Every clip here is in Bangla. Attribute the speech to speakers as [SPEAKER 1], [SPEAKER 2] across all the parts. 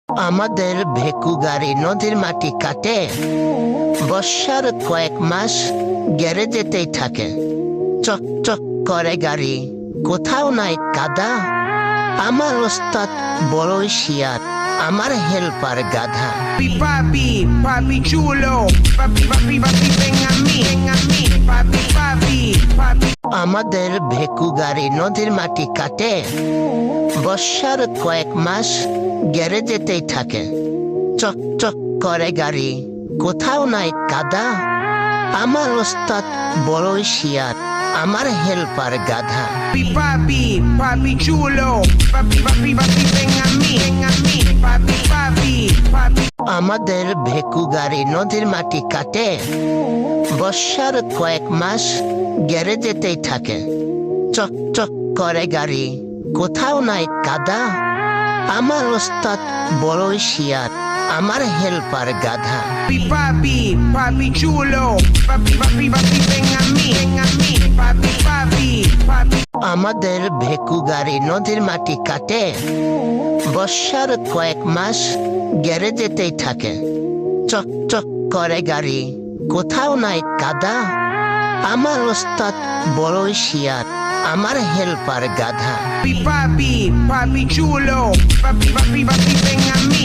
[SPEAKER 1] আমাদের ভেকু গাড়ি নদীর মাটি কাটে, বর্ষার কয়েক মাস গ্যারেজেতেই থাকে। চক চক করে গাড়ি, কোথাও নাই কাদা। আমার ওস্তাদ বড়ই শিয়ার, আমার হেল্পার গাধা।
[SPEAKER 2] Papi, papi chulo, papi, papi, papi, ven a mí, papi, papi, papi.
[SPEAKER 1] আমাদের ভেকু গাড়ি নদীর মাটি কাটে, বর্ষার কয়েক মাস গ্যারেজেতেই থাকে। চক চক করে গাড়ি, কোথাও নাই কাদা। আমার ওস্তাদ বড়ই শিয়ার, আমার হেল্পার গাধা।
[SPEAKER 2] Papi, papi chulo, papi, papi, papi, ven a mí, papi, papi, papi.
[SPEAKER 1] আমাদের ভেকু গাড়ি নদীর মাটি কাটে, বর্ষার কয়েক মাস গ্যারেজেতেই থাকে। চক চক করে গাড়ি, কোথাও নাই কাদা। আমার ওস্তাদ বড়ই শিয়ার, আমার হেল্পার গাধা।
[SPEAKER 2] Papi, papi chulo, papi, papi, papi, ven a mí, papi, papi, papi.
[SPEAKER 1] আমাদের ভেকু গাড়ি নদীর মাটি কাটে, বর্ষার কয়েক মাস গ্যারেজেতেই থাকে। চক চক করে গাড়ি, কোথাও নাই কাদা। আমার ওস্তাদ বড়ই শিয়ার, আমার হেল্পার গাধা।
[SPEAKER 2] Papi, papi chulo, papi, papi, papi, ven a mí,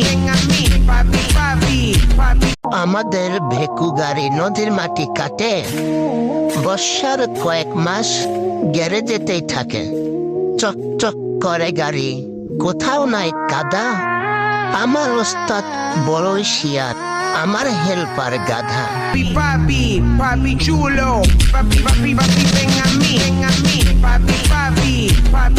[SPEAKER 2] papi, papi, papi.
[SPEAKER 1] আমাদের ভেকু গাড়ি নদীর মাটি কাটে, বর্ষার কয়েক মাস গ্যারেজেতেই থাকে। চক চক করে গাড়ি, কোথাও নাই কাদা। আমার ওস্তাদ বড়ই শিয়ার, আমার হেল্পার গাধা।
[SPEAKER 2] Papi, papi chulo, papi, papi, papi, ven a mí, papi, papi, papi.